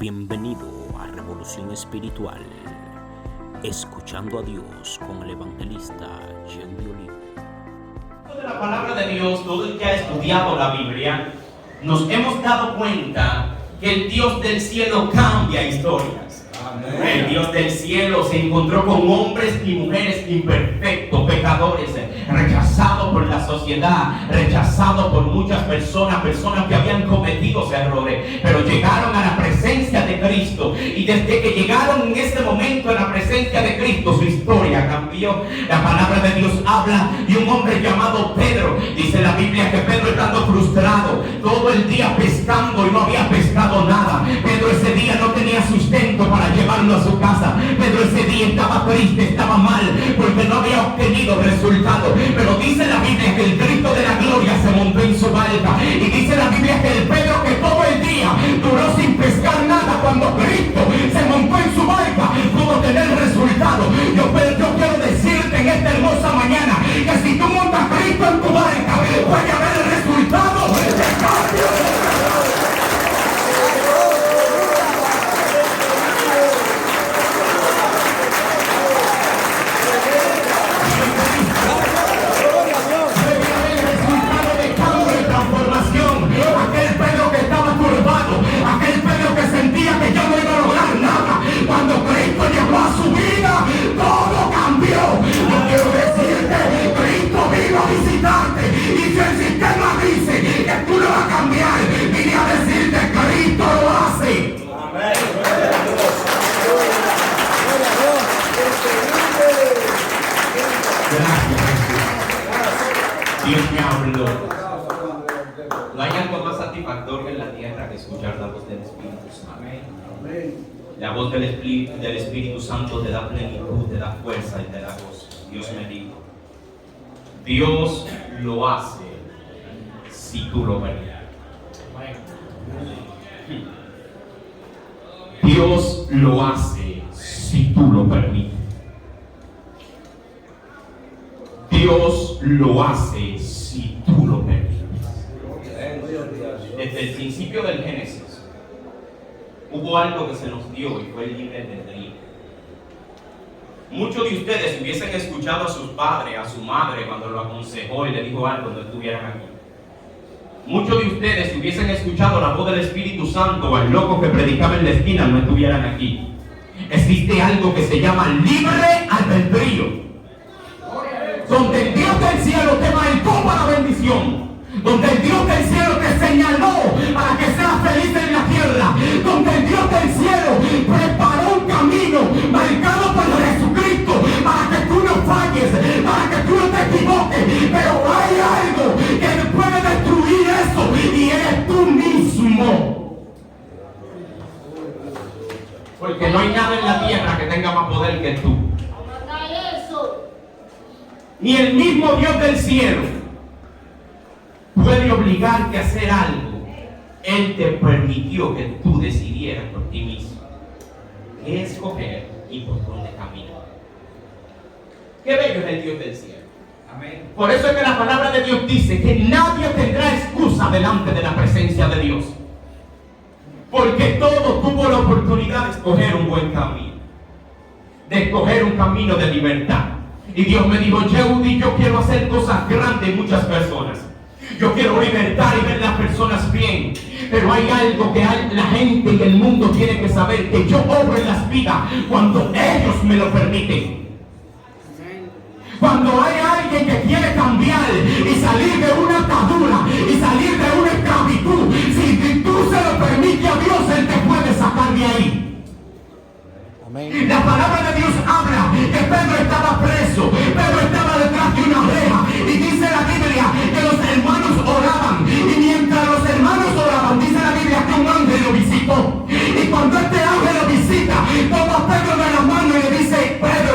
Bienvenido a Revolución Espiritual, escuchando a Dios con el evangelista Jean Violín. De la palabra de Dios, todo el que ha estudiado la Biblia, nos hemos dado cuenta que el Dios del cielo cambia historias. Amén. El Dios del cielo se encontró con hombres y mujeres imperfectos, pecadores, rechazados por la sociedad, rechazados por muchas personas que habían cometido errores, pero llegaron a la presencia de Cristo, y desde que llegaron en este momento a la presencia de Cristo, su historia cambió. La palabra de Dios habla de un hombre llamado Pedro. Dice la Biblia que Pedro, estando frustrado todo el día pescando y no había pescado nada, Pedro ese día no tenía sustento para llevarlo a su casa. Pedro ese día estaba triste, estaba mal, porque no había obtenido resultado. Pero dice la Biblia que el Cristo de la gloria se montó en su barca, y dice la Biblia que el Pedro, que todo el día duró sin pescar nada, cuando Cristo se montó en su barca, pudo tener resultado. Yo quiero decirte en esta hermosa mañana que si tú montas Cristo en tu barca, puede haber el resultado de cambio. Y si el sistema dice que tú no vas a cambiar, vine a decirte que Cristo lo hace. Amén. Gracias, Dios me habló. No hay algo más satisfactorio en la tierra que escuchar la voz del Espíritu Santo. La voz del Espíritu Santo te da plenitud, te da fuerza y te da gozo. Dios me dijo: Dios lo hace si tú lo permites. Dios lo hace si tú lo permites. Dios lo hace si tú lo permites. Desde el principio del Génesis hubo algo que se nos dio, y fue el libre albedrío. Muchos de ustedes hubiesen escuchado a sus padres, a su madre, cuando lo aconsejó y le dijo algo, no estuvieran aquí. Muchos de ustedes hubiesen escuchado la voz del Espíritu Santo, al loco que predicaba en la esquina, no estuvieran aquí. Existe algo que se llama libre albedrío, donde el Dios del cielo te marcó para bendición, donde el Dios del cielo te señaló para que seas feliz en la tierra, donde el Dios del cielo preparó un camino marcado por Jesucristo para que tú no falles, para que tú no te equivoques. Pero hay algo que puede destruir eso, y eres tú mismo. Porque no hay nada en la tierra que tenga más poder que tú. Ni el mismo Dios del cielo puede obligarte a hacer algo. Él te permitió que tú decidieras por ti mismo qué escoger y por dónde caminar. Qué bello es el Dios del cielo. Amén. Por eso es que la palabra de Dios dice que nadie tendrá excusa delante de la presencia de Dios, porque todo tuvo la oportunidad de escoger un buen camino, de escoger un camino de libertad. Y Dios me dijo: Yehudi, yo quiero hacer cosas grandes en muchas personas. Yo quiero libertar y ver las personas bien. Pero hay algo que la gente y el mundo tiene que saber: que yo obro en las vidas cuando ellos me lo permiten. Cuando hay alguien que quiere cambiar y salir de una atadura y salir de una esclavitud, si tú se lo permites a Dios, Él te puede sacar de ahí. La palabra de Dios habla que Pedro estaba preso, Pedro estaba detrás de una reja, y dice la Biblia que los hermanos oraban, y mientras los hermanos oraban, dice la Biblia que un ángel lo visitó, y cuando este ángel lo visita, toma a Pedro de la mano y le dice: Pedro,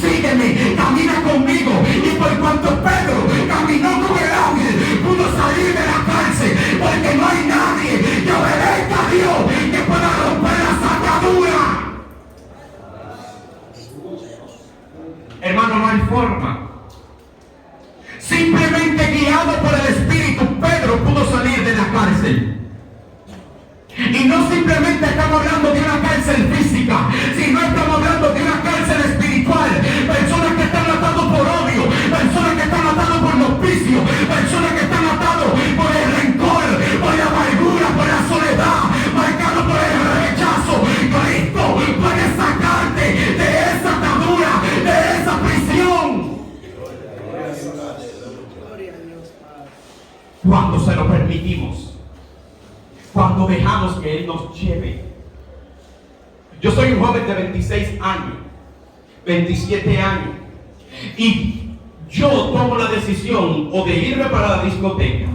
sígueme, camina conmigo. Y por cuanto Pedro caminó con el ángel, pudo salir de la cárcel, porque no hay nadie que obedezca a Dios que pueda romper las ataduras. Hermano, no hay forma. Simplemente guiado por el Espíritu, Pedro pudo salir de la cárcel. Y no simplemente estamos hablando de nos lleve. Yo soy un joven de 26 años, 27 años, y yo tomo la decisión o de irme para la discoteca,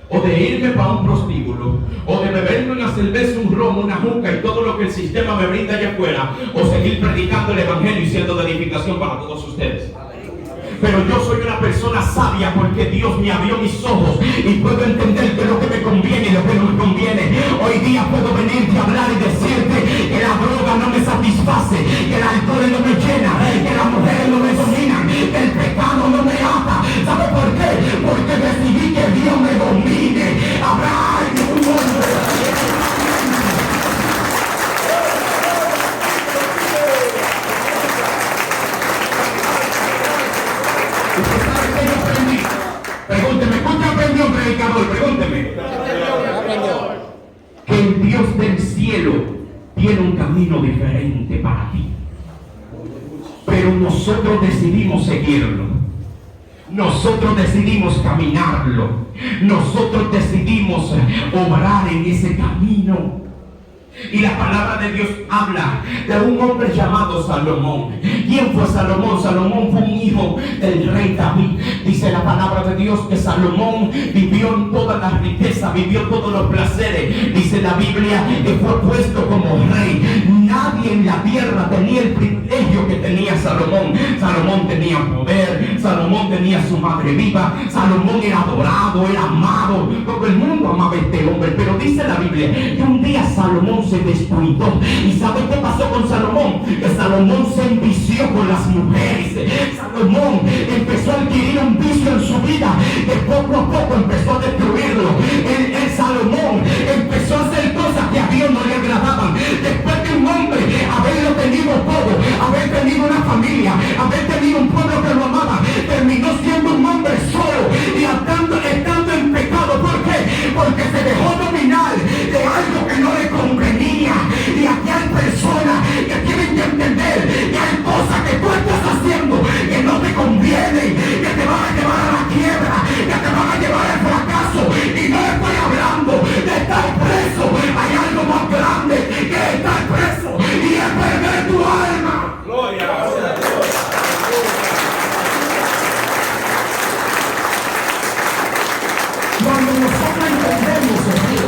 o de irme para un prostíbulo, o de beberme una cerveza, un romo, una juca y todo lo que el sistema me brinda allá afuera, o seguir predicando el evangelio y siendo de edificación para todos ustedes. Pero yo soy una persona sabia porque Dios me abrió mis ojos y puedo entender que lo que me conviene y lo que no me conviene. Hoy día puedo venirte a hablar y decirte que la droga no me satisface, que el alcohol no me llena, que las mujeres no me dominan, que el pecado no me ata. ¿Sabe por qué? Porque decidí que Dios me domine. Habrá un hombre. Pregúnteme, ¿cuánto aprendió un predicador? Pregúnteme. Que el Dios del cielo tiene un camino diferente para ti. Pero nosotros decidimos seguirlo. Nosotros decidimos caminarlo. Nosotros decidimos obrar en ese camino. Y la palabra de Dios habla de un hombre llamado Salomón. ¿Quién fue Salomón? Salomón fue un hijo del rey David. Dice la palabra de Dios que Salomón vivió en toda la riqueza, vivió todos los placeres. Dice la Biblia que fue puesto como rey. Nadie en la tierra tenía el privilegio que tenía Salomón. Salomón tenía poder, Salomón tenía su madre viva, Salomón era adorado, era amado. Todo el mundo amaba a este hombre. Pero dice la Biblia que un día Salomón se descuidó. ¿Y sabe qué pasó con Salomón? Que Salomón se envició con las mujeres. Salomón empezó a adquirir un vicio en su vida que poco a poco empezó a destruirlo. El Salomón empezó a hacer cosas que a Dios no le agradaban. Después de un hombre haberlo tenido todo, haber tenido una familia, haber tenido un pueblo que lo amaba, terminó siendo un hombre solo y estando en pecado. ¿Por qué? Porque se dejó dominar de algo que no le convenía. Y aquí hay personas que tienen que entender que hay cosas que tú estás haciendo que no te convienen, que te van a llevar a la quiebra, que te van a llevar al fracaso. Y no estoy hablando de estar preso. Hay algo más grande que estar preso y es perder tu alma. Gloria a Dios. Cuando nosotros entendemos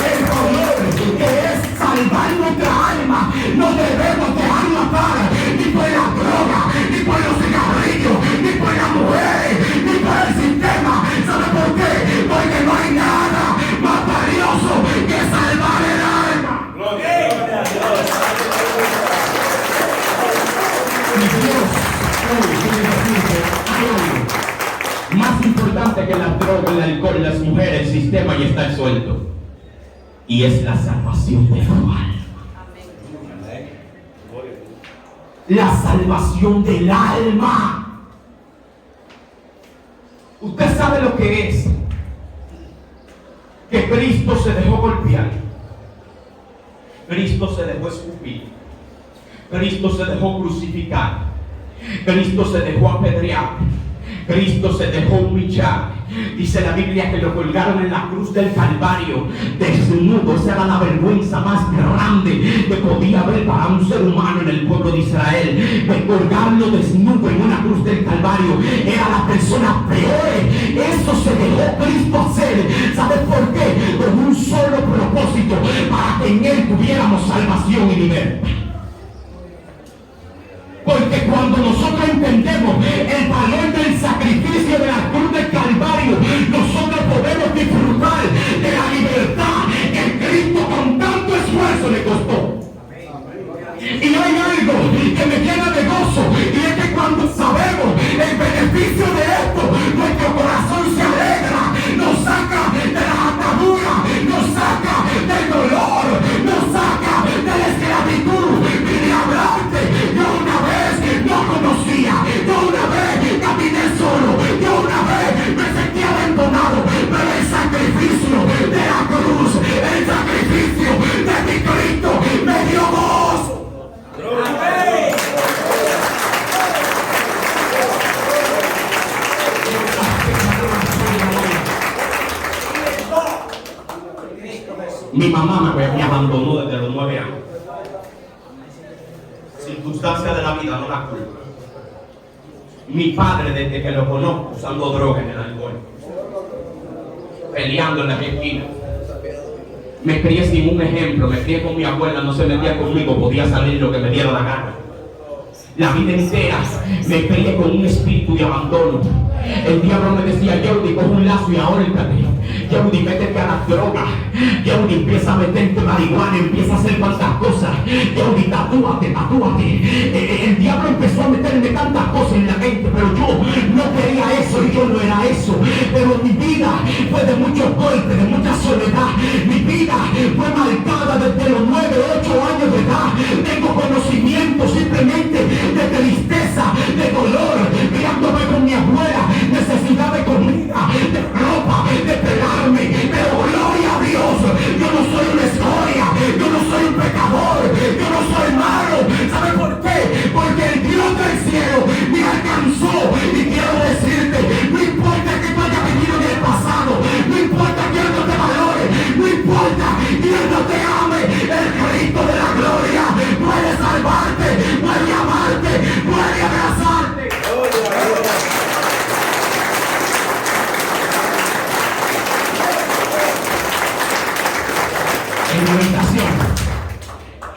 el valor que es salvar nuestra alma, no debemos dejarla atar ni por la droga, ni por los cigarrillos, ni por las mujeres, ni por el sistema. ¿Sabe por qué? Porque no hay nada más valioso que salvar el alma. Gloria a Dios. Y Dios hoy quiere decirte algo más importante que la droga, el alcohol, las mujeres, el sistema y estar suelto. Y es la salvación de tu alma. La salvación del alma. Usted sabe lo que es que Cristo se dejó golpear, Cristo se dejó escupir, Cristo se dejó crucificar, Cristo se dejó apedrear, Cristo se dejó humillar. Dice la Biblia que lo colgaron en la cruz del Calvario desnudo. Esa era la vergüenza más grande que podía haber para un ser humano en el pueblo de Israel. De colgarlo desnudo en una cruz del Calvario era la persona peor. Eso se dejó Cristo hacer. ¿Sabes por qué? Con un solo propósito: para que en Él tuviéramos salvación y libertad. Porque cuando nosotros entendemos el valor del sacrificio de la cruz del Calvario, nosotros podemos disfrutar de la libertad que Cristo con tanto esfuerzo le costó. Y hay algo que me llena de gozo, y es que cuando sabemos el beneficio de esto, nuestro corazón se alegra, nos saca de las ataduras, nos saca del dolor, nos saca de la esclavitud. Vine a hablarte. Yo una vez no conocía, yo una vez caminé solo, yo una vez me sentí abandonado, pero el sacrificio de la cruz, el sacrificio de mi Cristo me dio gozo. Mi mamá me abandonó desde los 9 circunstancias de la vida no la culpa. Mi padre, desde que lo conozco, usando droga en el alcohol, peleando en las esquinas. Me crié sin un ejemplo, me crié con mi abuela, no se metía conmigo, podía salir lo que me diera la gana. La vida entera me crié con un espíritu de abandono. El diablo me decía: Jordi, coge un lazo y ahórcate. Jordi, métete a las drogas. Jordi, empieza a meterte marihuana, empieza a hacer tantas cosas. Jordi, tatúate. El diablo empezó a meterme tantas cosas en la mente, pero yo no quería eso y yo no era eso. Pero mi vida fue de muchos golpes, de mucha soledad. Mi vida fue marcada desde los 9, 8 años de edad. Tengo conocimiento simplemente de tristeza, de dolor, mirándome con mi abuela, necesidad de comida, de ropa, de pelarme, pero gloria a Dios, yo no soy una escoria, yo no soy un pecador, yo no soy malo. ¿Sabe por qué? Porque el Dios del cielo me alcanzó. Y quiero decirte, no importa que tú hayas vivido en el pasado, no importa quién no te valore, no importa quién no te ame, el Cristo de la gloria puede salvarte, puede amarte, puede abrazarte. En mi habitación,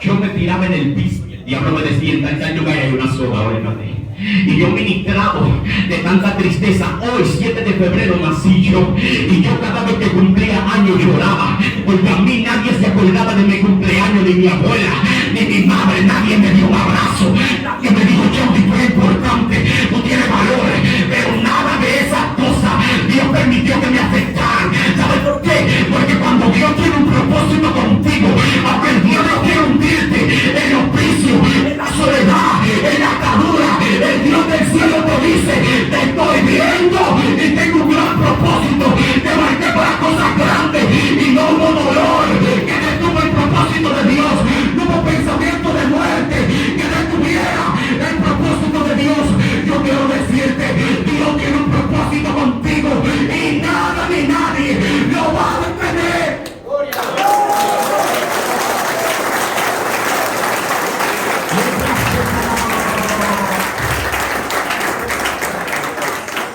yo me tiraba en el piso y el diablo me decía: en tal lugar hay una soga, órale. Y yo ministrado de tanta tristeza. Hoy 7 de febrero nací yo, y yo cada vez que cumplía años lloraba, porque a mí nadie se acordaba de mi cumpleaños, ni mi abuela, ni mi madre. Nadie me dio un abrazo, nadie me dijo: Jordi, tú eres importante, tú tienes valor. Pero nada de esas cosas Dios permitió que me afectaran. ¿Sabes por qué? Porque cuando Dios tiene un propósito contigo, aunque el diablo quiere hundirte en los vicios, en la soledad, en la atadura, el Dios del cielo te dice: te estoy viendo y tengo un gran propósito. Te marqué para cosas grandes y no hubo dolor que detuvo el propósito de Dios. No hubo pensamiento de muerte que detuviera el propósito de Dios. Yo quiero decirte, Dios tiene un propósito contigo y nada ni nadie lo va a detener.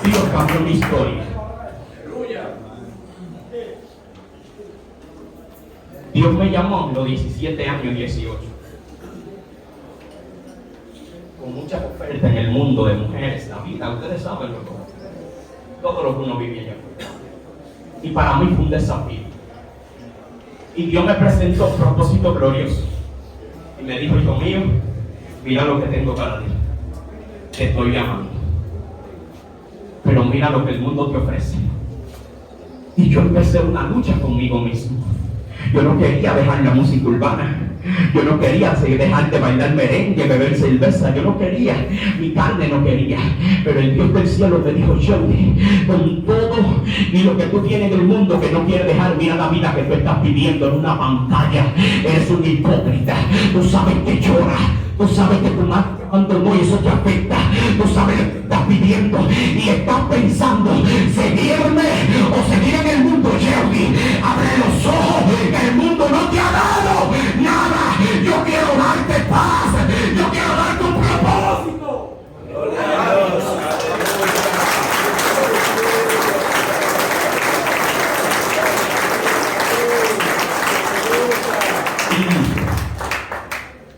Dios cambió mi historia. Dios me llamó a los 17 años, 18. Con mucha oferta en el mundo de mujeres, la vida, ustedes saben todo lo que uno vive allá afuera. Y para mí fue un desafío. Y Dios me presentó un propósito glorioso. Y me dijo: hijo mío, mira lo que tengo para ti. Te estoy llamando. Pero mira lo que el mundo te ofrece. Y yo empecé una lucha conmigo mismo. Yo no quería dejar la música urbana. Yo no quería dejar de bailar merengue, beber cerveza. Yo no quería, mi carne no quería. Pero el Dios del cielo me dijo: Jordi, con todo y lo que tú tienes en el mundo que no quieres dejar, mira la vida que tú estás viviendo en una pantalla. Eres un hipócrita. Tú sabes que lloras. Tú sabes que tu madre te abandonó y eso te afecta. Tú sabes lo que estás viviendo y estás pensando: seguirme o seguir en el mundo. Jordi, abre los ojos, que el mundo no te ha dado nada. Yo quiero darte paz, yo quiero darte un propósito.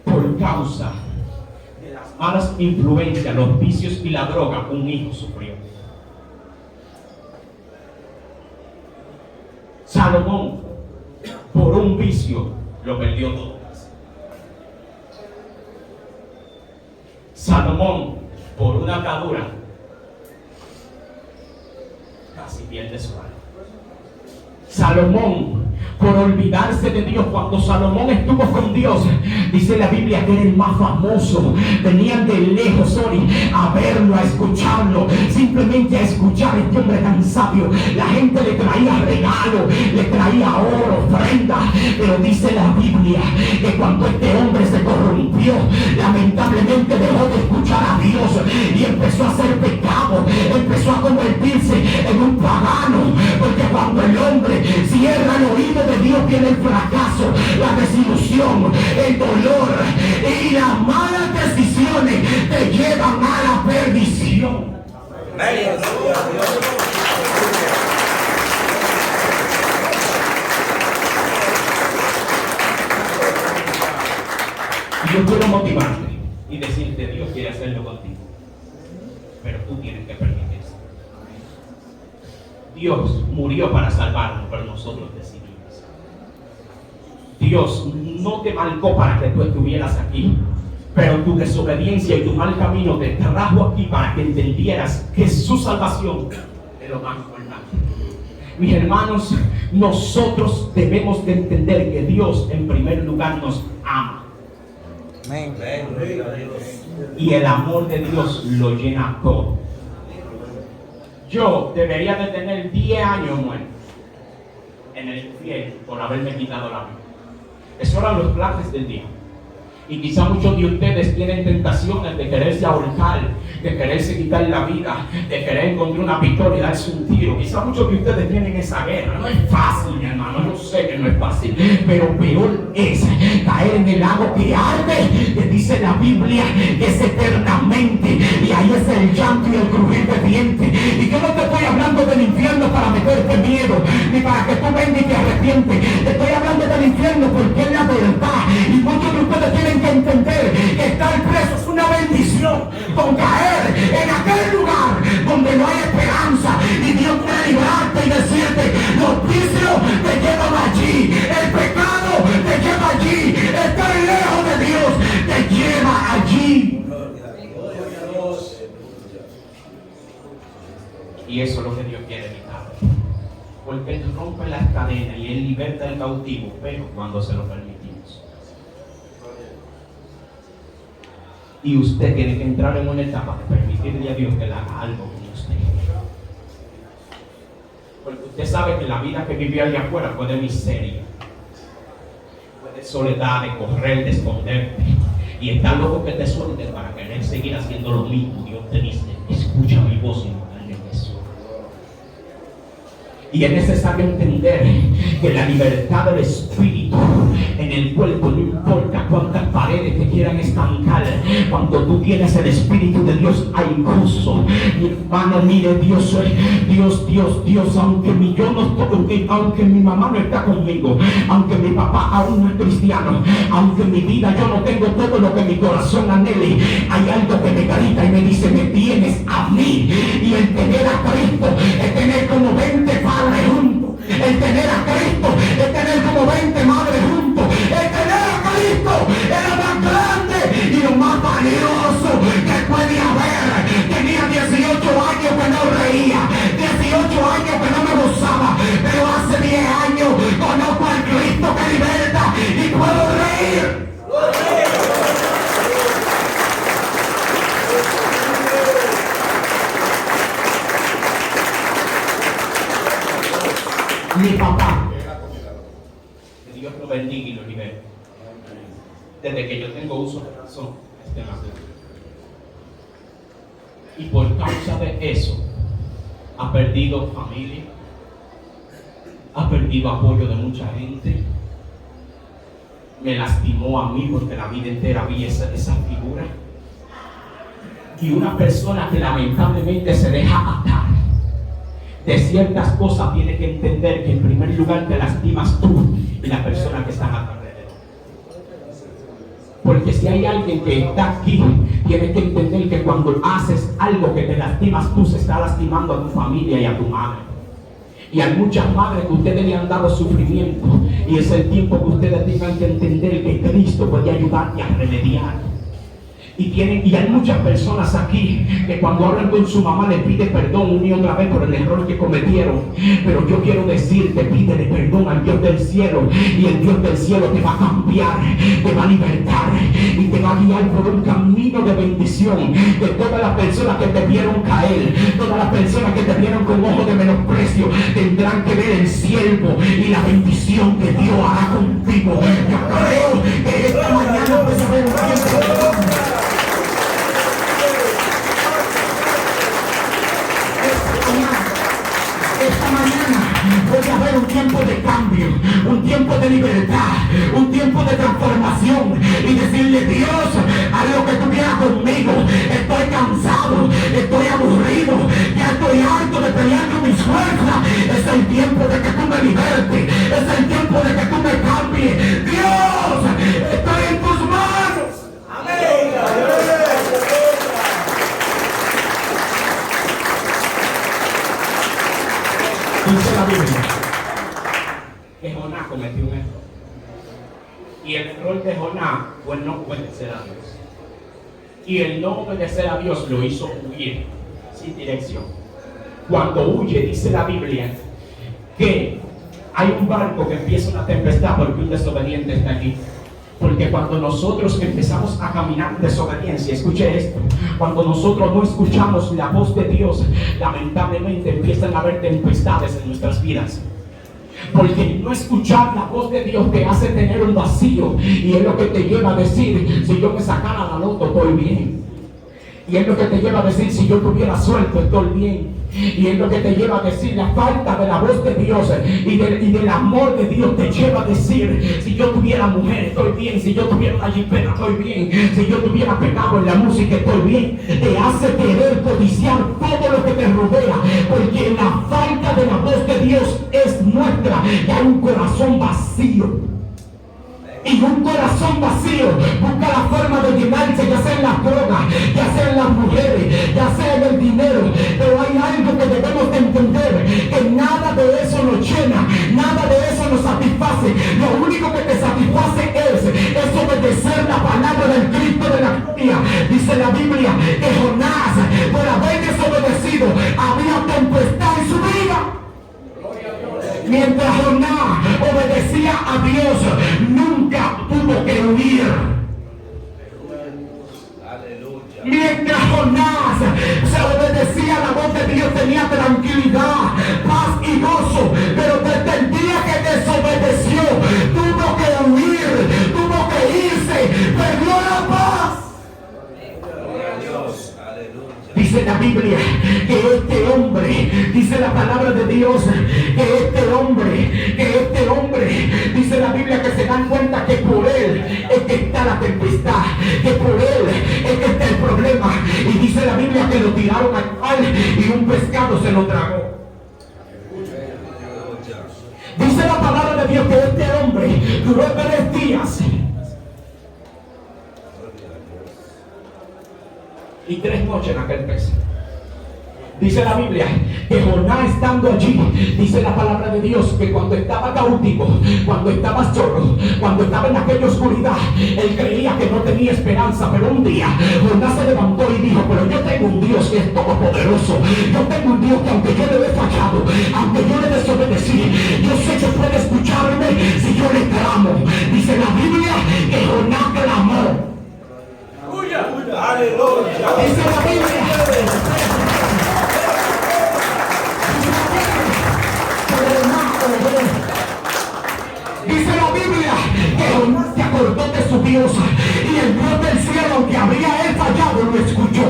Y por causa de las malas influencias, los vicios y la droga, un hijo sufrió. Salomón, por un vicio, lo perdió todo. Salomón, por una atadura, casi pierde su alma. Salomón, por olvidarse de Dios, cuando Salomón estuvo con Dios, dice la Biblia que era el más famoso. Venían de lejos hoy a verlo, a escucharlo, simplemente a escuchar a este hombre tan sabio. La gente le traía regalos, le traía oro, ofrendas, pero dice la Biblia que cuando este hombre se corrompió, lamentablemente dejó de escuchar a Dios y empezó a hacer pecado, empezó a convertirse en un pagano, porque cuando el hombre cierra el oído de Dios viene el fracaso, la desilusión, el dolor y las malas decisiones. Y yo quiero motivarte y decirte, Dios quiere hacerlo contigo, pero tú tienes que permitirse. Dios murió para salvarnos, pero nosotros decidimos. Dios no te marcó para que tú estuvieras aquí, pero tu desobediencia y tu mal camino te trajo aquí para que entendieras que su salvación es lo más importante. Mis hermanos, nosotros debemos de entender que Dios en primer lugar nos ama. Amén. Y el amor de Dios lo llena todo. Yo debería de tener 10 años muerto en el infierno por haberme quitado la vida. Esos eran los planes del día. Y quizá muchos de ustedes tienen tentaciones de quererse ahorcar, de quererse quitar la vida, de querer encontrar una pistola y darse un tiro. Quizá muchos de ustedes tienen esa guerra. No es fácil, mi hermano, yo sé que no es fácil, pero peor es caer en el lago que arde, que dice la Biblia que es eternamente, y ahí es el llanto y el crujir de dientes. Y yo no te estoy hablando del infierno para meterte miedo, ni para que tú vengas y te arrepientes. Te estoy hablando del infierno porque es la verdad, y muchos de ustedes tienen que entender que estar preso es una bendición, con caer en aquel lugar donde no hay esperanza, y Dios puede librarte y decirte: los vicios te llevan allí, el pecado te lleva allí, estar lejos de Dios te lleva allí. Y eso es lo que Dios quiere evitar, porque Él rompe las cadenas y Él liberta al cautivo, pero cuando se lo permitimos. Y usted tiene que entrar en una etapa de permitirle a Dios que le haga algo con usted. Porque usted sabe que la vida que vivió allá afuera fue de miseria, fue de soledad, de correr, de esconderte. Y está loco que te suelte para querer seguir haciendo lo mismo. Dios te dice: escucha mi voz y no calles eso. Y es necesario entender que la libertad del espíritu en el cuerpo, no importa cuántas paredes te quieran estancar, cuando tú tienes el espíritu de Dios hay gozo. Mi hermano, mire, Dios, aunque mi mamá no está conmigo, aunque mi papá aún no es cristiano, aunque en mi vida yo no tengo todo lo que mi corazón anhele, hay algo que me grita y me dice: me tienes a mí. Y el tener a Cristo es tener como 20 padres juntos. El tener a Cristo es tener como 20 madres juntos. El tener a Cristo es lo más grande y lo más valioso que puede haber. Tenía 18 años que no reía, 18 años que no me gozaba, pero hace 10 años conozco al Cristo que liberta y puedo reír. Mi papá, que Dios lo bendiga y lo libere. Desde que yo tengo uso de razón, este nació. Y por causa de eso, ha perdido familia, ha perdido apoyo de mucha gente. Me lastimó a mí porque la vida entera vi esa figura. Y una persona que lamentablemente se deja atar de ciertas cosas tiene que entender que en primer lugar te lastimas tú y la persona que está a tu alrededor. Porque si hay alguien que está aquí, tiene que entender que cuando haces algo que te lastimas tú, se está lastimando a tu familia y a tu madre. Y hay muchas madres que ustedes le han dado sufrimiento, y es el tiempo que ustedes tengan que entender que Cristo puede ayudarte a remediar. Y hay muchas personas aquí que cuando hablan con su mamá le pide perdón una y otra vez por el error que cometieron. Pero yo quiero decirte: pídele perdón al Dios del cielo, y el Dios del cielo te va a cambiar, te va a libertar y te va a guiar por un camino de bendición. De todas las personas que te vieron caer, todas las personas que te vieron con ojos de menosprecio, tendrán que ver el siervo y la bendición que Dios hará contigo. Yo creo que esta mañana vas a ver un tiempo de cambio. Esta mañana voy a ver un tiempo de cambio, un tiempo de libertad, un tiempo tiempo de transformación y decirle: Dios, haz lo que tú quieras conmigo. Estoy cansado, estoy aburrido, ya estoy harto de pelear con mis fuerzas. Es el tiempo de que tú me libertes, es el tiempo de que tú me cambies. Dios, estoy en tus manos. Amén. Dice la Biblia que Jonás cometió un error. Y el error de Jonás fue no obedecer a Dios. Y el no obedecer a Dios lo hizo huir sin dirección. Cuando huye, dice la Biblia que hay un barco que empieza una tempestad porque un desobediente está allí. Porque cuando nosotros empezamos a caminar en desobediencia, escuche esto, cuando nosotros no escuchamos la voz de Dios, lamentablemente empiezan a haber tempestades en nuestras vidas. Porque no escuchar la voz de Dios te hace tener un vacío, y es lo que te lleva a decir: si yo me sacara la loto, estoy bien. Y es lo que te lleva a decir: si yo tuviera suerte, estoy bien. Y es lo que te lleva a decir: la falta de la voz de Dios y del amor de Dios te lleva a decir: si yo tuviera mujer, estoy bien. Si yo tuviera una jipeta, estoy bien. Si yo tuviera pecado en la música, estoy bien. Te hace querer codiciar todo lo que te rodea, porque la falta de la voz de Dios es nuestra, que hay un corazón vacío. Y un corazón vacío busca la forma de llenarse, ya sea en las drogas, ya sea en las mujeres, ya sea en el dinero. Pero hay algo que debemos de entender: que nada de eso nos llena, nada de eso nos satisface. Lo único que te satisface es obedecer la palabra del Cristo de la gloria. Dice la Biblia que Jonás, por haber desobedecido, había tempestad en su vida. Mientras Jonás obedecía a Dios, nunca tuvo que huir. Mientras Jonás se obedecía a la voz de Dios, tenía tranquilidad, paz y gozo. Pero desde el día que desobedeció, tuvo que huir, tuvo que irse, perdió la paz. Dice la Biblia que este hombre, dice la palabra de Dios, que este hombre, dice la Biblia que se dan cuenta que por él es que está la tempestad, que por él es que está el problema. Y dice la Biblia que lo tiraron al mar y un pescado se lo tragó. Dice la palabra de Dios que este hombre duró 3 días y 3 noches en aquel pez. Dice la Biblia que Jonás, estando allí, dice la palabra de Dios que cuando estaba caótico, cuando estaba solo, cuando estaba en aquella oscuridad, él creía que no tenía esperanza. Pero un día Jonás se levantó y dijo: pero yo tengo un Dios que es todopoderoso. Yo tengo un Dios que, aunque yo le he fallado, aunque yo le desobedecí, yo sé que puede escucharme si yo le clamo. Dice la Biblia que Jonás clamó. Aleluya. Dice la Biblia que Jonás se acordó de su Dios, y el Dios del cielo, aunque había él fallado, lo escuchó.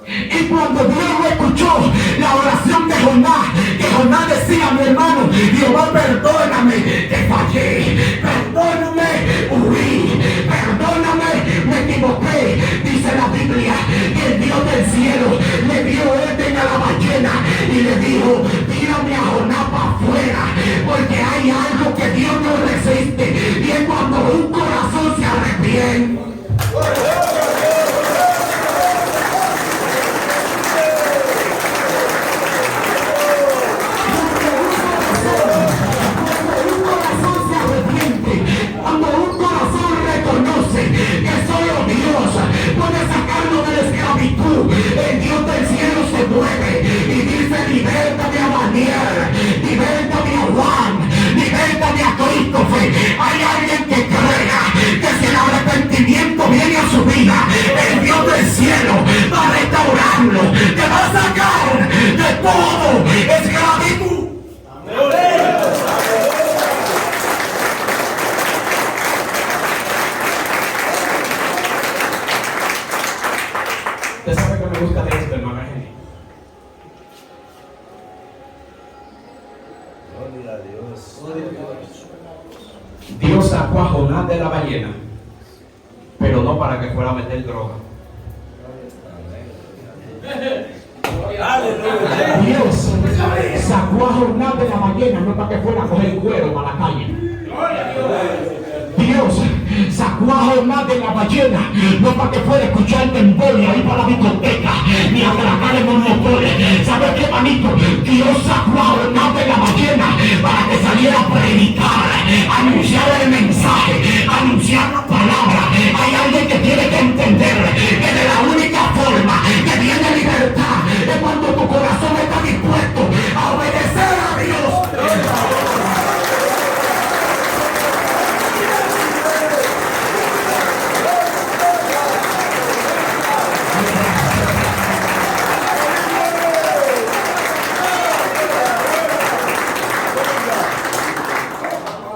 Y cuando Dios lo escuchó, la oración de Jonás, que Jonás decía: mi hermano, Jehová, perdóname que fallé, perdóname, huí, perdóname, me equivoqué. Dice la Biblia que el Dios del cielo le dio orden a la ballena y le dijo: tírame a Jonás para afuera, porque hay algo que Dios no resiste, y es cuando un corazón se arrepiente. Cuando un corazón reconoce que solo Dios puede sacarlo de la esclavitud, el Dios del cielo se mueve y dice: libértame a Daniel, libértame a Juan, libértame a Cristóbal. Hay alguien que crea que si el arrepentimiento viene a su vida, el Dios del cielo va a restaurarlo, te va a sacar de todo esclavitud. Usted sabe que me gusta de esto, hermano. Dios sacó a Jonás ballena, pero no para que fuera a meter droga. Dios sacó a Jonás de la ballena no para que fuera a coger cuero para la calle. Dios sacó a Jonás de la ballena no para que fuera a escuchar temblores ahí para la discoteca ni a atracar en los motores. ¿Sabes qué, manito? Dios sacó a Jonás de la ballena para que saliera a predicar, a anunciar el mensaje, a anunciar la palabra. Hay alguien que tiene que entender que de la única forma que viene libertad es cuando tu corazón está dispuesto a obedecer a Dios.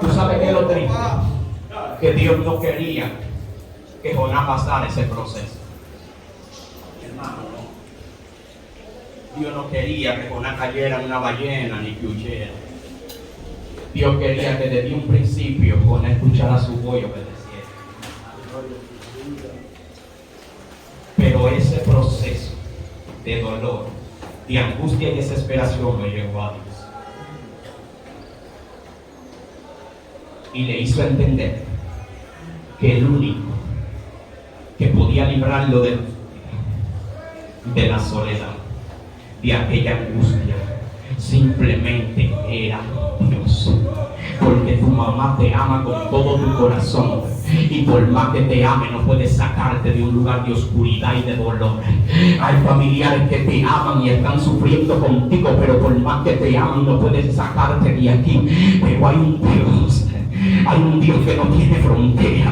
¿Tú sabes qué es lo triste? Que Dios no quería que Jonás pasara ese proceso. Hermano, no. Dios no quería que Jonás cayera en una ballena ni que huyera. Dios quería que desde un principio Jonás escuchara su voz y obedeciera. Pero ese proceso de dolor, de angustia y desesperación lo llevó a Dios. Y le hizo entender que el único que podía librarlo de la soledad, de aquella angustia, simplemente era Dios. Porque tu mamá te ama con todo tu corazón, y por más que te ame no puedes sacarte de un lugar de oscuridad y de dolor. Hay familiares que te aman y están sufriendo contigo, pero por más que te aman no puedes sacarte de aquí. Pero hay un Dios. Hay un Dios que no tiene frontera.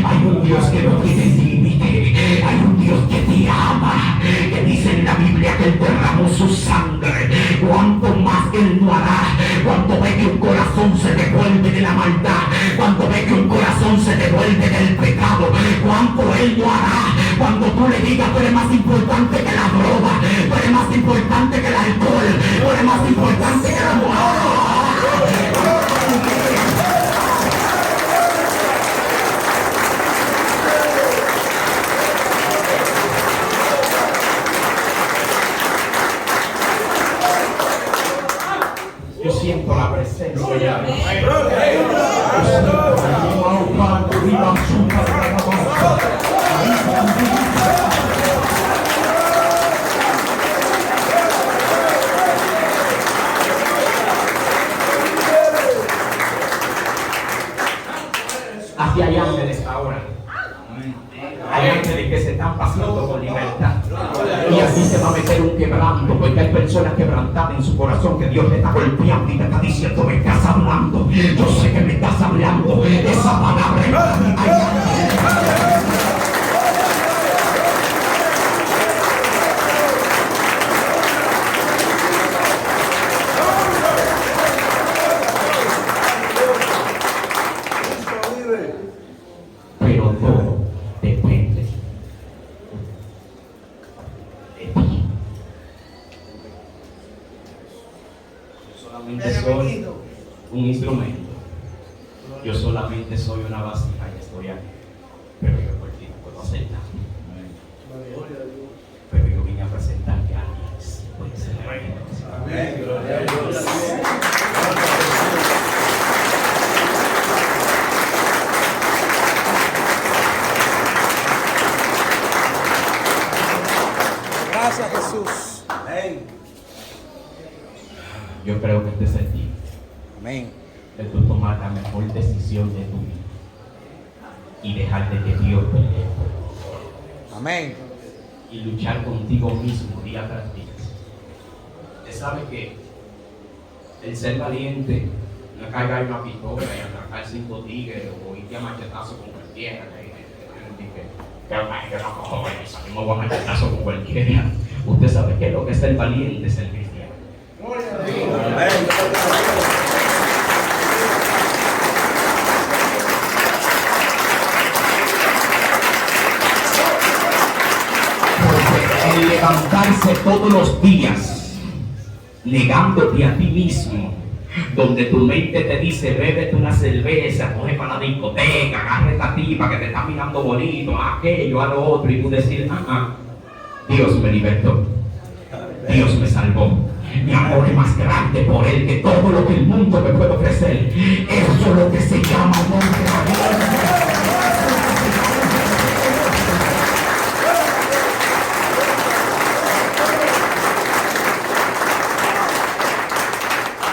Hay un Dios que no tiene límite. Hay un Dios que te ama, que dice en la Biblia que Él derramó su sangre. Cuanto más Él no hará. Cuando ve que un corazón se devuelve de la maldad, cuando ve que un corazón se devuelve del pecado, cuanto Él no hará. Cuando tú le digas: tú eres más importante que la droga, tú eres más importante que el alcohol, tú eres más importante que la mujer. Yo siento la presencia ya. Aquí hay ángeles ahora. Hay ángeles que se están pasando por libertad. Y así se va a meter un quebranto, porque hay personas quebrantadas en su corazón que Dios le está golpeando y te está diciendo: me estás hablando, yo sé que me estás hablando, esa palabra. Pero todo depende de ti. Yo solamente soy un instrumento. Yo solamente soy una vasija y estoy aquí. Pero yo por ti no puedo hacer nada. Pero yo vine a presentar que alguien sí puede ser reino. Amén. Gloria a Dios. Gracias, Jesús. Amén. Yo creo que este es el día Amén. de tú tomar la mejor decisión de tu vida y dejar de que Dios pelee Amén. y luchar contigo mismo día tras día. Usted sabe que el ser valiente no es cargar una pistola y atracar 5 tigres o irte a machetazo con cualquiera. Que no cojo eso, no me voy a machetazo con cualquiera. Usted sabe que lo que es ser valiente es el cristiano. Amén. El levantarse todos los días negándote a ti mismo, donde tu mente te dice, bébete una cerveza, coge para la discoteca, agarra esta tipa que te está mirando bonito, aquello, a lo otro, y tú decir, Dios me libertó, Dios me salvó. Mi amor es más grande por Él que todo lo que el mundo me puede ofrecer. Eso es lo que se llama amor de la vida.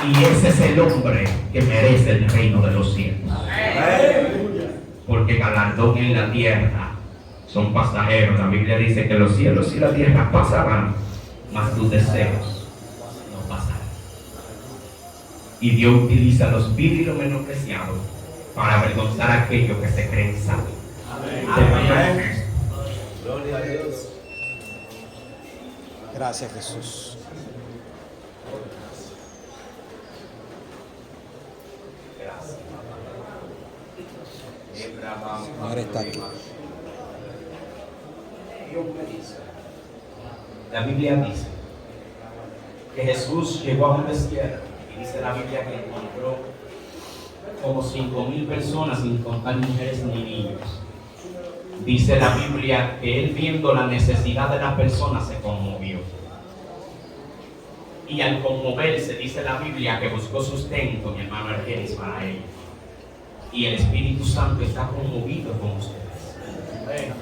Y ese es el hombre que merece el reino de los cielos. Porque galardón en la tierra son pasajeros. La Biblia dice que los cielos y la tierra pasarán, mas tus deseos no pasarán. Y Dios utiliza los viles y lo menospreciados para avergonzar a aquellos que se creen sabios. Amén. Gloria a Dios. Gracias, Jesús. Señor está aquí. La Biblia dice que Jesús llegó a un desierto y dice la Biblia que encontró como 5,000 personas, sin contar mujeres ni niños. Dice la Biblia que él, viendo la necesidad de las personas, se conmovió. Y al conmoverse, dice la Biblia que buscó sustento, mi hermano Argenis, para ellos. Y el Espíritu Santo está conmovido con ustedes.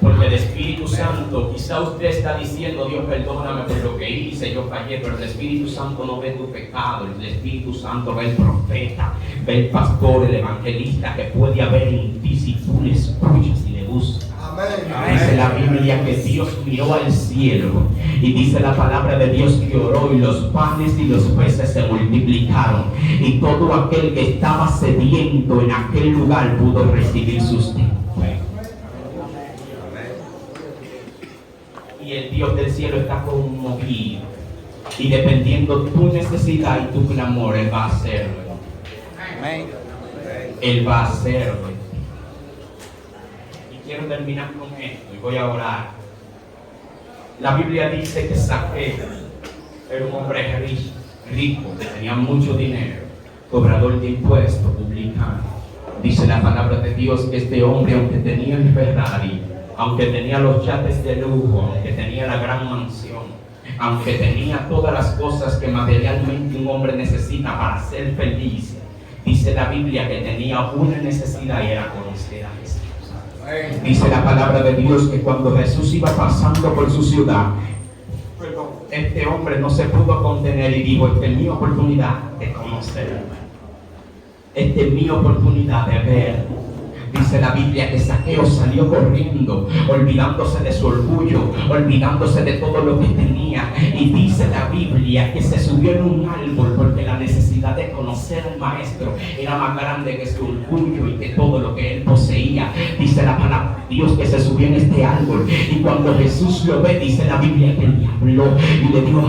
Porque el Espíritu Santo, quizá usted está diciendo, Dios perdóname por lo que hice, yo fallé, pero el Espíritu Santo no ve tu pecado. El Espíritu Santo ve el profeta, ve el pastor, el evangelista que puede haber en ti si tú le escuchas y le buscas. Dice la Biblia que Dios miró al cielo y dice la palabra de Dios que oró y los panes y los peces se multiplicaron y todo aquel que estaba sediento en aquel lugar pudo recibir sustento. Y el Dios del cielo está conmovido y dependiendo tu necesidad y tu clamor, Él va a hacerlo. Él va a hacerlo. Quiero terminar con esto y voy a orar. La Biblia dice que Saqueo era un hombre rico, que tenía mucho dinero, cobrador de impuestos, publicano. Dice la palabra de Dios que este hombre, aunque tenía el Ferrari, aunque tenía los yates de lujo, aunque tenía la gran mansión, aunque tenía todas las cosas que materialmente un hombre necesita para ser feliz, dice la Biblia que tenía una necesidad y era conocer a Jesús. Dice la palabra de Dios que cuando Jesús iba pasando por su ciudad, este hombre no se pudo contener y dijo, esta es mi oportunidad de conocerme. Esta es mi oportunidad de ver. Dice la Biblia que Saqueo salió corriendo, olvidándose de su orgullo, olvidándose de todo lo que tenía. Y dice la Biblia que se subió en un árbol porque la necesidad de conocer al maestro era más grande que su orgullo y que todo lo que él poseía. Dice la palabra de Dios que se subió en este árbol. Y cuando Jesús lo ve, dice la Biblia que le habló y le dijo,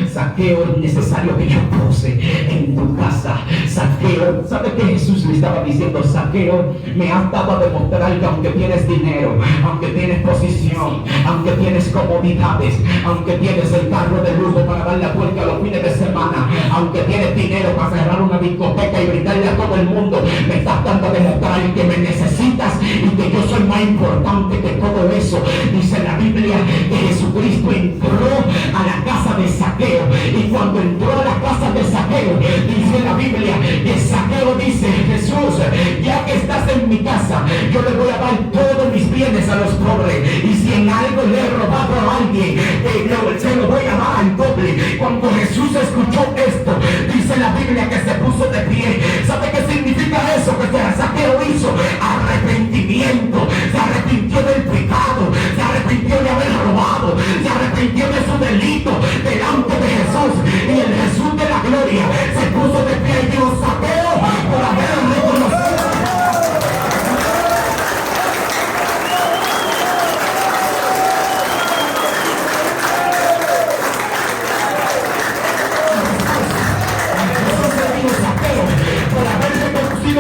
Saqueo, es necesario que yo pose en tu casa. Saqueo, ¿sabe qué Jesús le estaba diciendo? Saqueo, me has dado a demostrar que aunque tienes dinero, aunque tienes posición, aunque tienes comodidades, aunque tienes el carro de lujo para dar la vuelta a los fines de semana, aunque tienes dinero para cerrar una discoteca y brindarle a todo el mundo, me estás dando a demostrar que me necesitas y que yo soy más importante que todo eso. Dice la Biblia que Jesucristo entró a la casa de Saqueo y cuando entró a la casa de Saqueo, dice la Biblia que Saqueo dice, Jesús, ya que estás en mi casa, yo le voy a dar todos mis bienes a los pobres y si en algo le he robado a alguien, se lo voy a dar al doble. Cuando Jesús escuchó esto, dice la Biblia que se puso de pie. ¿Sabe qué significa eso? Que Saqueo hizo arrepentimiento, se arrepintió del pecado, se arrepintió de haber robado, se arrepintió de su delito delante de Jesús y el Jesús de la gloria se puso de pie y dijo, Saqueo, por haber reconocido.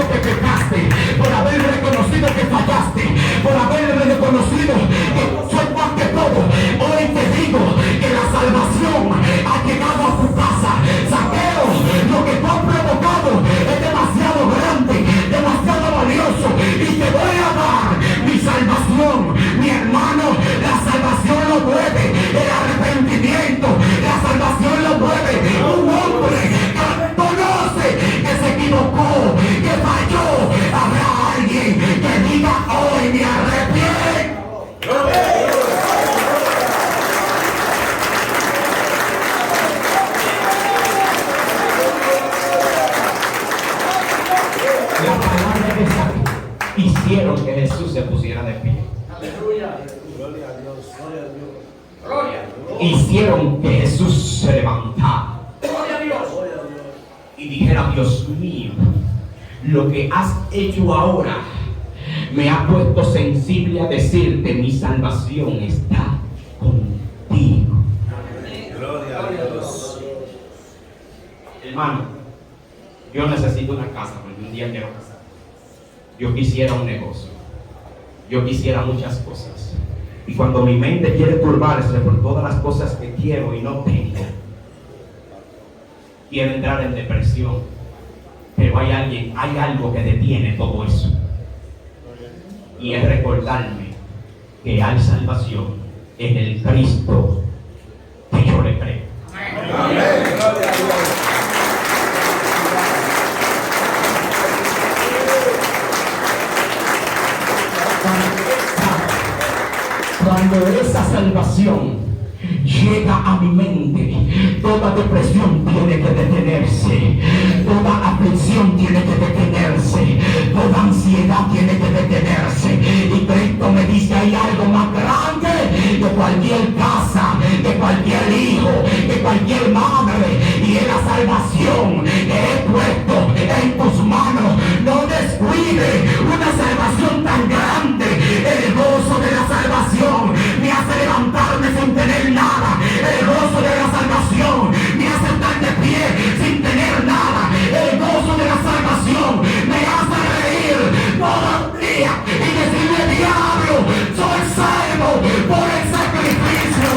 Que pecaste, por haber reconocido que fallaste, por haber reconocido que soy más que todo. Hoy te digo que la salvación ha llegado a tu casa. Saqueo, lo que tú has provocado hicieron que Jesús se levantara y dijera: Dios mío, lo que has hecho ahora me ha puesto sensible a decirte: mi salvación está contigo. Gloria a Dios. Hermano, yo necesito una casa porque un día quiero casar. Yo quisiera un negocio. Yo quisiera muchas cosas. Y cuando mi mente quiere turbarse por todas las cosas que quiero y no tengo, quiero entrar en depresión. Pero hay algo que detiene todo eso. Y es recordarme que hay salvación en el Cristo que yo le creo. Amén. Gloria a Dios. Cuando esa salvación llega a mi mente, toda depresión tiene que detenerse, toda aflicción tiene que detenerse, toda ansiedad tiene que detenerse. Y Cristo me dice: hay algo más grande que cualquier casa, que cualquier hijo, que cualquier madre, y es la salvación que he puesto en tus manos. No descuide una salvación tan grande. El gozo de la salvación me hace levantarme sin tener nada. El gozo de la salvación me hace estar de pie sin tener nada. El gozo de la salvación me hace reír todo el día y decirle: diablo, soy salvo por el sacrificio.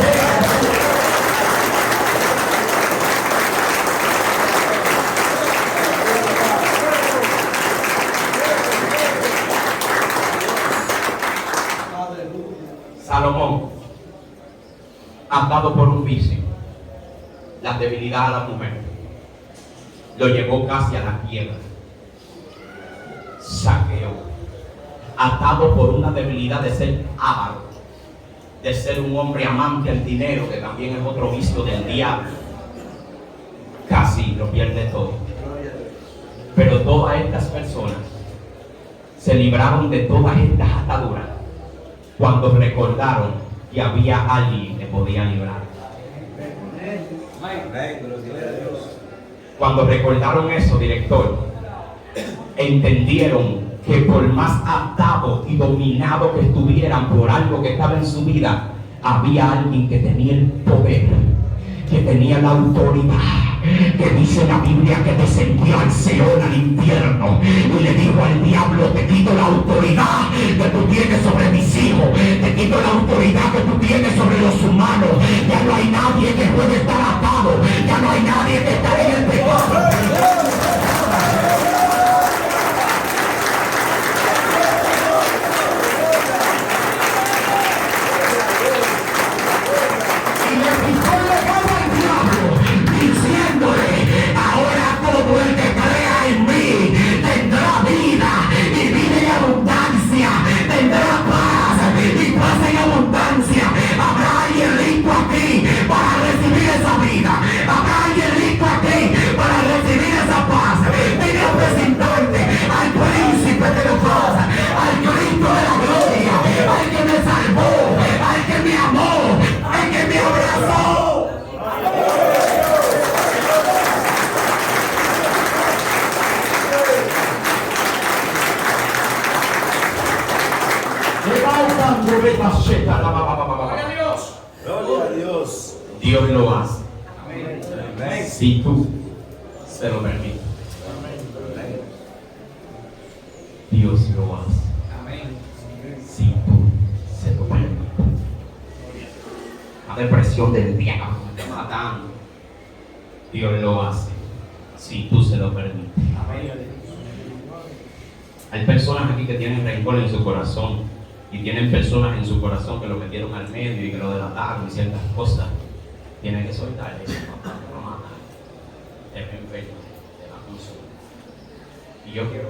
Salomón, atado por un vicio, la debilidad a la mujer, lo llevó casi a la quiebra. Saqueo, atado por una debilidad de ser avaro, de ser un hombre amante al dinero, que también es otro vicio del diablo, casi lo pierde todo. Pero todas estas personas se libraron de todas estas ataduras cuando recordaron que había alguien que podía librar. Amén. Gloria a Dios. Cuando recordaron eso, director, entendieron que por más atado y dominado que estuvieran por algo que estaba en su vida, había alguien que tenía el poder, que tenía la autoridad, que dice la Biblia que descendió al Seol, al infierno, y le dijo al diablo: te quito la autoridad que tú tienes sobre mis hijos, te quito la autoridad que tú tienes sobre los humanos. Ya no hay nadie que puede estar atado, ya no hay nadie que está en el pecado. Ahora todo el que crea en mí tendrá vida y vida en abundancia, tendrá paz y paz en abundancia. Habrá alguien rico aquí para recibir esa vida, habrá alguien rico aquí para recibir esa paz. Vine a presentarte al príncipe de la paz, al Cristo de la gloria, al que me salvó, al que me amó, al que me abrazó. Gloria a Dios. Dios lo hace Amén. si tú se lo permites. Dios lo hace si tú se lo permites. La depresión del diablo me está matando. Dios lo hace si tú se lo permites. Hay personas aquí que tienen rencor en su corazón, y tienen personas en su corazón que lo metieron al medio y que lo delataron y ciertas cosas. Tienen que soltar eso, papá, te va a matar, te va a enfermar, te va a consumir. Y yo quiero